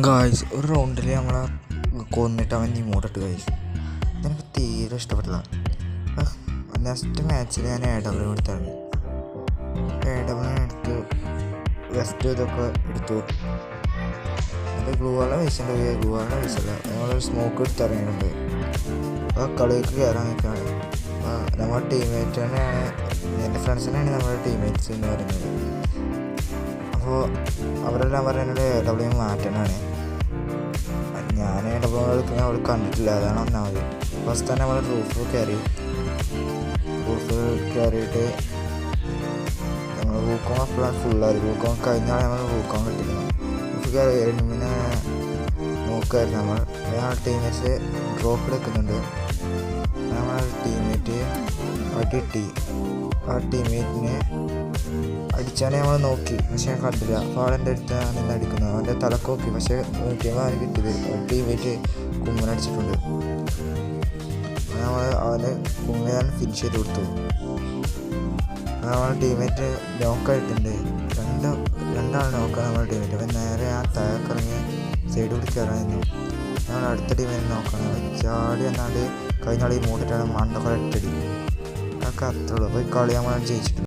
Guys ഒരു റൗണ്ടിൽ നമ്മളെ കൊന്നിട്ട് അവൻ ഇമോട്ടിട്ട് ഗായ്സ്. ഇതെനിക്ക് തീരെ ഇഷ്ടപ്പെട്ടില്ല. നെക്സ്റ്റ് മാച്ചിൽ ഞാൻ AW എടുത്താണ്. AW എടുത്ത് വെസ്റ്റ് ഇതൊക്കെ എടുത്തു. അത് ഗ്ലൂവാളുടെ പൈസയുണ്ട്. ഗ്ലൂവാളുടെ പൈസയില്ല. ഞങ്ങളൊരു സ്മോക്ക് എടുത്തിറങ്ങിയിട്ടുണ്ട്. അപ്പോൾ കളിക്ക് കയറാൻ നിൽക്കുകയാണ്. നമ്മുടെ ടീംമേറ്റ് തന്നെയാണ്, എൻ്റെ ഫ്രണ്ട്സ് തന്നെയാണ് നമ്മുടെ ടീംമേറ്റ്സ് എന്ന് പറയുന്നത്. അപ്പോൾ അവരെല്ലാം പറയുന്നത് AW മാറ്റാനാണ്. ഞാൻ AW എടുക്കുന്ന അവൾ കണ്ടിട്ടില്ല, അതാണ് ഒന്നാമത്. ഫസ്റ്റ് തന്നെ നമ്മൾ റൂഫ് കയറിയിട്ട് നമ്മൾ റൂക്കോൺ അപ്പോഴാണ് ഫുള്ളായി. റൂക്കോൺ കഴിഞ്ഞാൽ നമ്മൾ റൂക്കോൺ കിട്ടില്ല. റൂഫ് കയറി എണിമിനെ നോക്കുമായിരുന്നു നമ്മൾ. ടീമേറ്റ്സ് ഡ്രോപ്പ് എടുക്കുന്നുണ്ട്. നമ്മളെ ടീമേറ്റ് അടിട്ടി. ആ ടീമേറ്റിനെ അടിച്ചാണെ നമ്മൾ നോക്കി, പക്ഷെ ഞാൻ കണ്ടില്ല. അപ്പോൾ അവളെൻ്റെ അടുത്താണ് നിന്ന് അടിക്കുന്നത്. അവൻ്റെ തലക്കോക്കി, പക്ഷേ നോക്കിയപ്പോൾ അവന് കിട്ടിയത് ടീമേറ്റ് കുമ്മനടിച്ചിട്ടുണ്ട്. അവന് കുമ്മൻ ഫിനിഷ് ചെയ്ത് കൊടുത്തു. നമ്മളെ ടീമേറ്റ് നോക്കായിട്ടുണ്ട്. രണ്ടാൾ നോക്കാണ് നമ്മുടെ ടീമേറ്റ്. അപ്പം നേരെ ആ താഴേക്കിറങ്ങി സൈഡ് കൂടി കയറായിരുന്നു. ഞങ്ങൾ അടുത്ത ടീമേറ്റ് നോക്കണം. ചാടി എന്നാണ്ട് കഴിഞ്ഞ കളി മൂട്ടിട്ടാണ് മണ്ടൊക്കെ ഒറ്റടി. അതൊക്കെ അത്രയുള്ളൂ. അപ്പോൾ ഈ കളി നമ്മൾ ജയിച്ചിട്ടുണ്ട്.